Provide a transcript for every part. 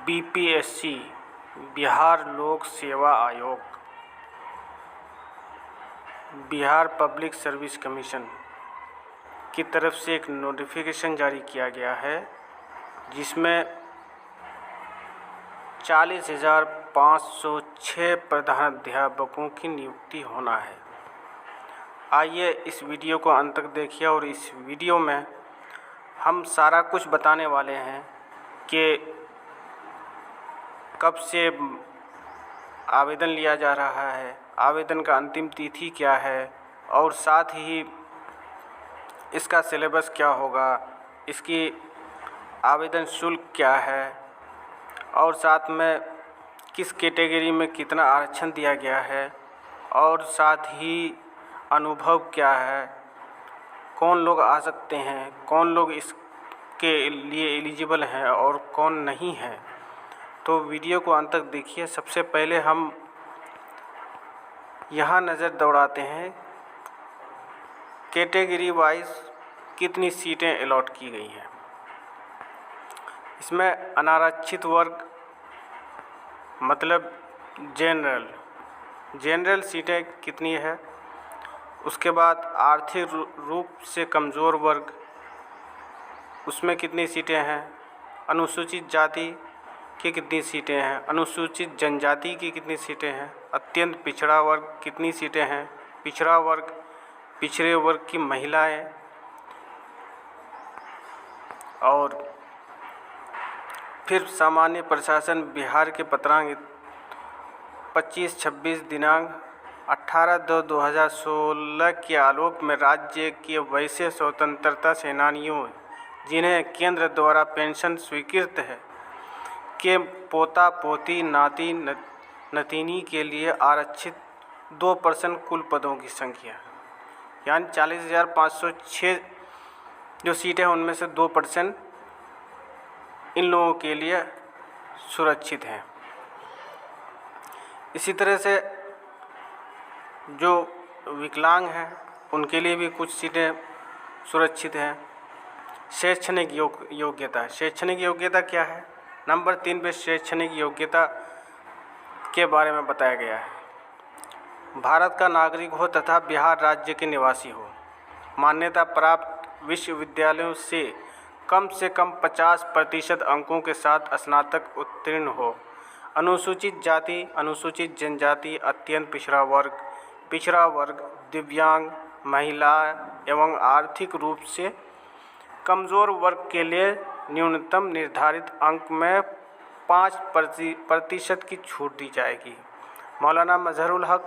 BPSC Bihar लोक सेवा आयोग, बिहार पब्लिक सर्विस कमीशन की तरफ से एक नोटिफिकेशन जारी किया गया है जिसमें 40,506 प्रधानाध्यापकों की नियुक्ति होना है। आइए इस वीडियो को अंत तक देखिए और इस वीडियो में हम सारा कुछ बताने वाले हैं कि कब से आवेदन लिया जा रहा है, आवेदन का अंतिम तिथि क्या है और साथ ही इसका सिलेबस क्या होगा, इसकी आवेदन शुल्क क्या है और साथ में किस कैटेगरी में कितना आरक्षण दिया गया है और साथ ही अनुभव क्या है, कौन लोग आ सकते हैं, कौन लोग इसके लिए एलिजिबल हैं और कौन नहीं है। तो वीडियो को अंत तक देखिए। सबसे पहले हम यहाँ नज़र दौड़ाते हैं कैटेगरी वाइज कितनी सीटें अलॉट की गई हैं। इसमें अनारक्षित वर्ग मतलब जनरल सीटें कितनी है, उसके बाद आर्थिक रूप से कमज़ोर वर्ग उसमें कितनी सीटें हैं, अनुसूचित जाति की कितनी सीटें हैं, अनुसूचित जनजाति की कितनी सीटें हैं, अत्यंत पिछड़ा वर्ग कितनी सीटें हैं, पिछड़ा वर्ग, पिछड़े वर्ग की महिलाएं और फिर सामान्य प्रशासन बिहार के पत्रांक 25-26 दिनांक 18/2/2016 के आलोक में राज्य के वैसे स्वतंत्रता सेनानियों जिन्हें केंद्र द्वारा पेंशन स्वीकृत है के पोता पोती नाती नतीनी के लिए आरक्षित 2% कुल पदों की संख्या, यानी 40,506 जो सीटें हैं उनमें से 2% इन लोगों के लिए सुरक्षित हैं। इसी तरह से जो विकलांग हैं उनके लिए भी कुछ सीटें सुरक्षित हैं। शैक्षणिक योग्यता, शैक्षणिक योग्यता क्या है? नंबर 3 पे शैक्षणिक योग्यता के बारे में बताया गया है। भारत का नागरिक हो तथा बिहार राज्य के निवासी हो, मान्यता प्राप्त विश्वविद्यालयों से कम 50% अंकों के साथ स्नातक उत्तीर्ण हो, अनुसूचित जाति, अनुसूचित जनजाति, अत्यंत पिछड़ा वर्ग, दिव्यांग, महिला एवं आर्थिक रूप से कमज़ोर वर्ग के लिए न्यूनतम निर्धारित अंक में 5% की छूट दी जाएगी। मौलाना मजहरुल हक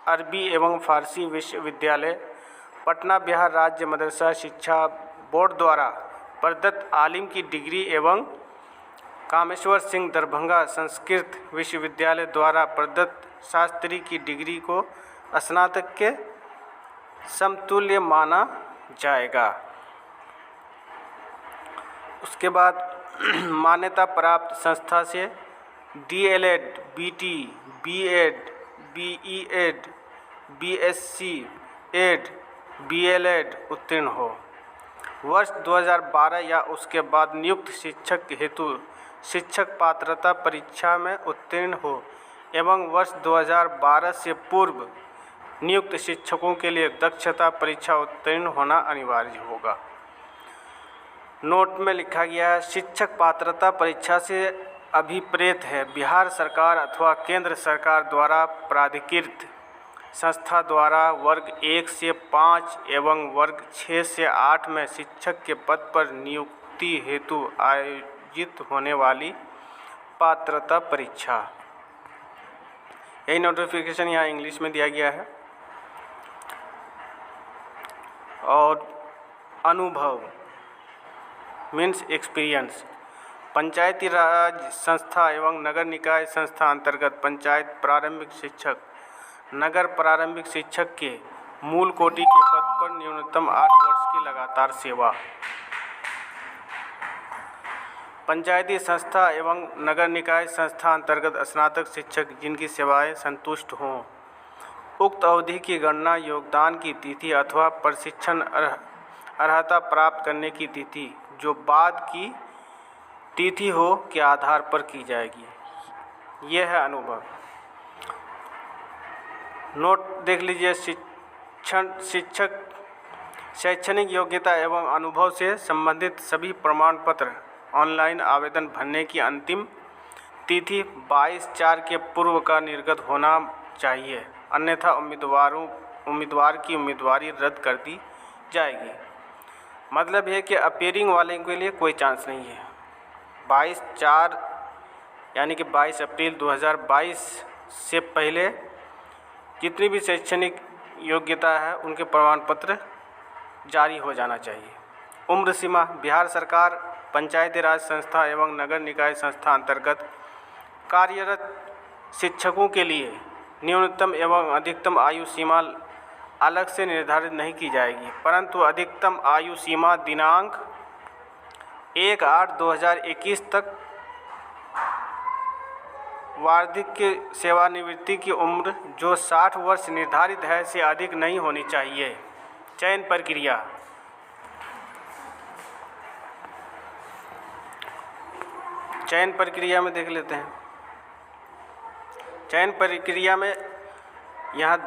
अरबी एवं फ़ारसी विश्वविद्यालय पटना बिहार राज्य मदरसा शिक्षा बोर्ड द्वारा प्रदत्त आलिम की डिग्री एवं कामेश्वर सिंह दरभंगा संस्कृत विश्वविद्यालय द्वारा प्रदत्त शास्त्री की डिग्री को स्नातक के समतुल्य माना जाएगा। उसके बाद मान्यता प्राप्त संस्था से DLED, BT, B.Ed, BEd, BSc, ED, BLED उत्तीर्ण हो, वर्ष 2012 या उसके बाद नियुक्त शिक्षक हेतु शिक्षक पात्रता परीक्षा में उत्तीर्ण हो एवं वर्ष 2012 से पूर्व नियुक्त शिक्षकों के लिए दक्षता परीक्षा उत्तीर्ण होना अनिवार्य होगा। नोट में लिखा गया है, शिक्षक पात्रता परीक्षा से अभिप्रेत है बिहार सरकार अथवा केंद्र सरकार द्वारा प्राधिकृत संस्था द्वारा वर्ग 1 से 5 एवं वर्ग 6 से 8 में शिक्षक के पद पर नियुक्ति हेतु आयोजित होने वाली पात्रता परीक्षा। यही नोटिफिकेशन यहाँ इंग्लिश में दिया गया है। और अनुभव मीन्स एक्सपीरियंस, पंचायती राज संस्था एवं नगर निकाय संस्था अंतर्गत पंचायत प्रारंभिक शिक्षक, नगर प्रारंभिक शिक्षक के मूल कोटि के पद पर न्यूनतम 8 वर्ष की लगातार सेवा। पंचायती संस्था एवं नगर निकाय संस्था अंतर्गत स्नातक शिक्षक जिनकी सेवाएं संतुष्ट हों, उक्त अवधि की गणना योगदान की तिथि अथवा प्रशिक्षण अर्हता प्राप्त करने की तिथि जो बाद की तिथि हो के आधार पर की जाएगी। यह है अनुभव। नोट देख लीजिए। शिक्षक शैक्षणिक योग्यता एवं अनुभव से संबंधित सभी प्रमाण पत्र ऑनलाइन आवेदन भरने की अंतिम तिथि 22/4 के पूर्व का निर्गत होना चाहिए, अन्यथा उम्मीदवार की उम्मीदवारी रद्द कर दी जाएगी। मतलब है कि अपीयरिंग वाले के लिए कोई चांस नहीं है। 22/4 यानी कि 22 अप्रैल 2022 से पहले जितनी भी शैक्षणिक योग्यता है उनके प्रमाण पत्र जारी हो जाना चाहिए। उम्र सीमा। बिहार सरकार पंचायती राज संस्था एवं नगर निकाय संस्था अंतर्गत कार्यरत शिक्षकों के लिए न्यूनतम एवं अधिकतम आयु सीमा अलग से निर्धारित नहीं की जाएगी, परंतु अधिकतम आयु सीमा दिनांक 1/8/2021 तक वार्षिक सेवानिवृत्ति की उम्र जो 60 वर्ष निर्धारित है से अधिक नहीं होनी चाहिए। चयन प्रक्रिया। चयन प्रक्रिया में देख लेते हैं। चयन प्रक्रिया में यहाँ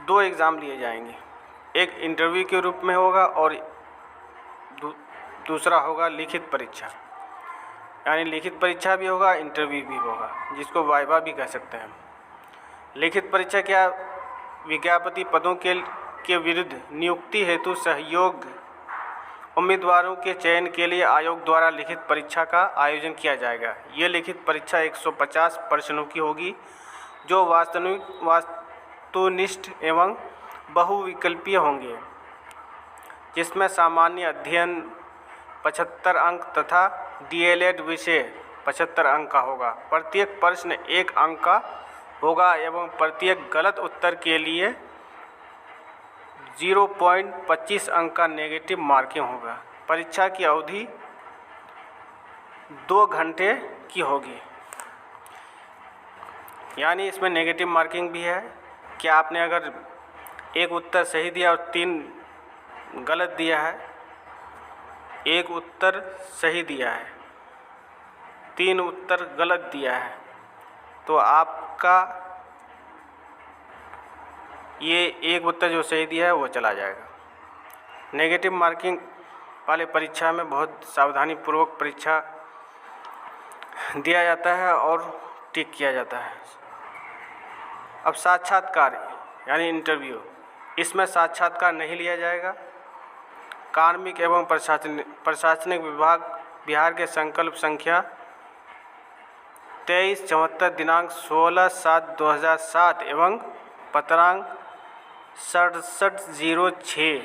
2 एग्ज़ाम लिए जाएंगे। एक इंटरव्यू के रूप में होगा और दूसरा होगा लिखित परीक्षा। यानी लिखित परीक्षा भी होगा, इंटरव्यू भी होगा, जिसको वाइवा भी कह सकते हैं। लिखित परीक्षा क्या? विज्ञापति पदों के विरुद्ध नियुक्ति हेतु सहयोग उम्मीदवारों के चयन के लिए आयोग द्वारा लिखित परीक्षा का आयोजन किया जाएगा। ये लिखित परीक्षा 150 प्रश्नों की होगी, जो वस्तुनिष्ठ एवं बहुविकल्पीय होंगे, जिसमें सामान्य अध्ययन 75 अंक तथा डीएलएड विषय 75 अंक का होगा। प्रत्येक प्रश्न 1 अंक का होगा एवं प्रत्येक गलत उत्तर के लिए 0.25 अंक का नेगेटिव मार्किंग होगा। परीक्षा की अवधि 2 घंटे की होगी। यानी इसमें नेगेटिव मार्किंग भी है कि आपने अगर एक उत्तर सही दिया और 3 गलत दिया है, एक उत्तर सही दिया है, 3 उत्तर गलत दिया है, तो आपका ये एक उत्तर जो सही दिया है वो चला जाएगा। नेगेटिव मार्किंग वाले परीक्षा में बहुत सावधानी पूर्वक परीक्षा दिया जाता है और टिक किया जाता है। अब साक्षात्कार यानी इंटरव्यू, इसमें साक्षात्कार नहीं लिया जाएगा। कार्मिक एवं प्रशासनिक विभाग बिहार के संकल्प संख्या 2374 दिनांक 16/7/2007 एवं पत्रांक 6706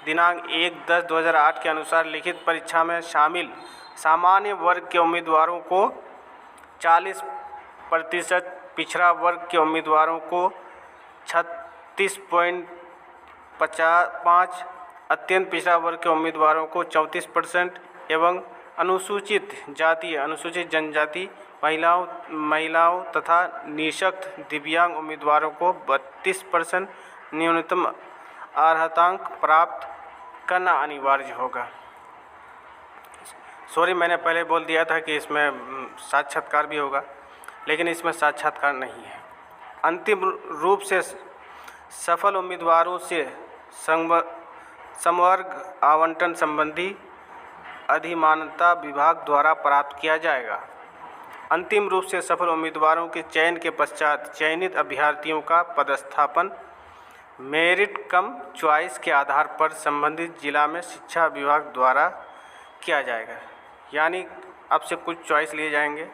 दिनांक 1/10/2008 के अनुसार लिखित परीक्षा में शामिल सामान्य वर्ग के उम्मीदवारों को 40%, पिछड़ा वर्ग के उम्मीदवारों को 36.5, अत्यंत पिछड़ा वर्ग के उम्मीदवारों को 34% एवं अनुसूचित जाति, अनुसूचित जनजाति, महिलाओं तथा निःशक्त दिव्यांग उम्मीदवारों को 32% न्यूनतम अर्हतांक प्राप्त करना अनिवार्य होगा। सॉरी, मैंने पहले बोल दिया था कि इसमें साक्षात्कार भी होगा, लेकिन इसमें साक्षात्कार नहीं है। अंतिम रूप से सफल उम्मीदवारों से संवर्ग आवंटन संबंधी अधिमानता विभाग द्वारा प्राप्त किया जाएगा। अंतिम रूप से सफल उम्मीदवारों के चयन के पश्चात चयनित अभ्यर्थियों का पदस्थापन मेरिट कम चॉइस के आधार पर संबंधित जिला में शिक्षा विभाग द्वारा किया जाएगा। यानी अब से कुछ चॉइस लिए जाएंगे।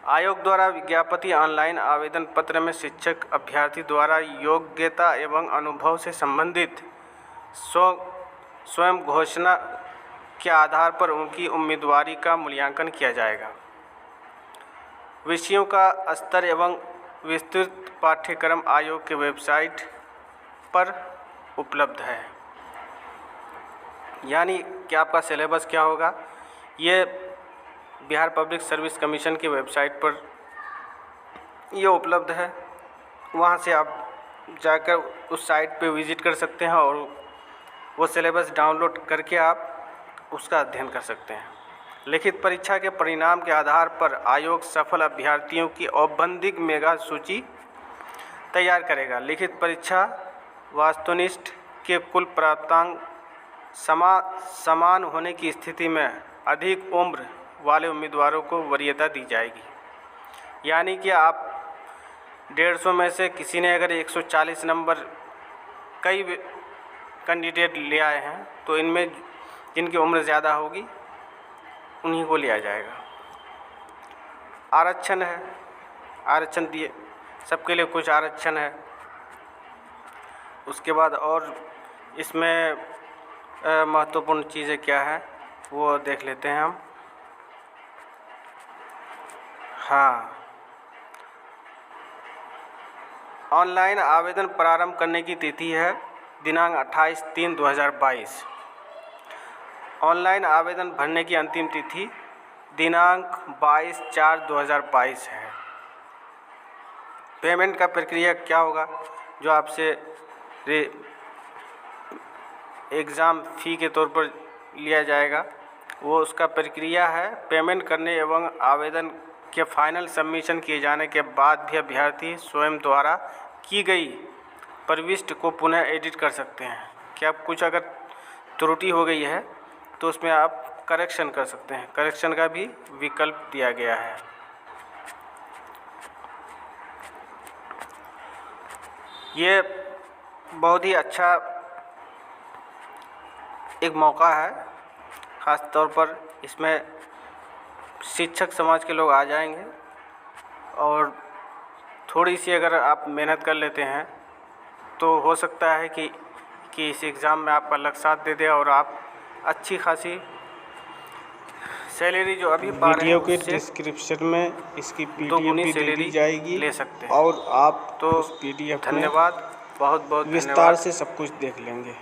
आयोग द्वारा विज्ञापति ऑनलाइन आवेदन पत्र में शिक्षक अभ्यर्थी द्वारा योग्यता एवं अनुभव से संबंधित स्वयं घोषणा के आधार पर उनकी उम्मीदवारी का मूल्यांकन किया जाएगा। विषयों का स्तर एवं विस्तृत पाठ्यक्रम आयोग के वेबसाइट पर उपलब्ध है। यानी कि आपका सिलेबस क्या होगा, ये बिहार पब्लिक सर्विस कमीशन की वेबसाइट पर ये उपलब्ध है। वहाँ से आप जाकर उस साइट पे विज़िट कर सकते हैं और वो सिलेबस डाउनलोड करके आप उसका अध्ययन कर सकते हैं। लिखित परीक्षा के परिणाम के आधार पर आयोग सफल अभ्यर्थियों की औपबंधिक मेगा सूची तैयार करेगा। लिखित परीक्षा वस्तुनिष्ठ के कुल प्राप्तांक समान होने की स्थिति में अधिक उम्र वाले उम्मीदवारों को वरीयता दी जाएगी। यानी कि आप 150 में से किसी ने अगर 140 नंबर कई कैंडिडेट ले आए हैं तो इनमें जिनकी उम्र ज़्यादा होगी उन्हीं को लिया जाएगा। आरक्षण है, आरक्षण दिए सबके लिए कुछ आरक्षण है। उसके बाद और इसमें महत्वपूर्ण चीज़ें क्या है वो देख लेते हैं हम। हाँ, ऑनलाइन आवेदन प्रारंभ करने की तिथि है दिनांक 28/3/2022। ऑनलाइन आवेदन भरने की अंतिम तिथि दिनांक 22/4/2022 है। पेमेंट का प्रक्रिया क्या होगा? जो आपसे एग्ज़ाम फ़ी के तौर पर लिया जाएगा वो उसका प्रक्रिया है। पेमेंट करने एवं आवेदन के फाइनल सबमिशन किए जाने के बाद भी अभ्यर्थी स्वयं द्वारा की गई प्रविष्टि को पुनः एडिट कर सकते हैं। कि आप कुछ अगर त्रुटि हो गई है तो उसमें आप करेक्शन कर सकते हैं। करेक्शन का भी विकल्प दिया गया है। ये बहुत ही अच्छा एक मौका है। ख़ास तौर पर इसमें शिक्षक समाज के लोग आ जाएंगे और थोड़ी सी अगर आप मेहनत कर लेते हैं तो हो सकता है कि इस एग्ज़ाम में आपका लक साथ दे दे और आप अच्छी खासी सैलरी जो अभी पा रहे हैं वीडियो के डिस्क्रिप्शन में इसकी दोगुनी पीडीएफ भी दे सैलरी दी जाएगी ले सकते हैं। और आप तो उस पीडीएफ में धन्यवाद, बहुत बहुत विस्तार धन्यवाद। से सब कुछ देख लेंगे।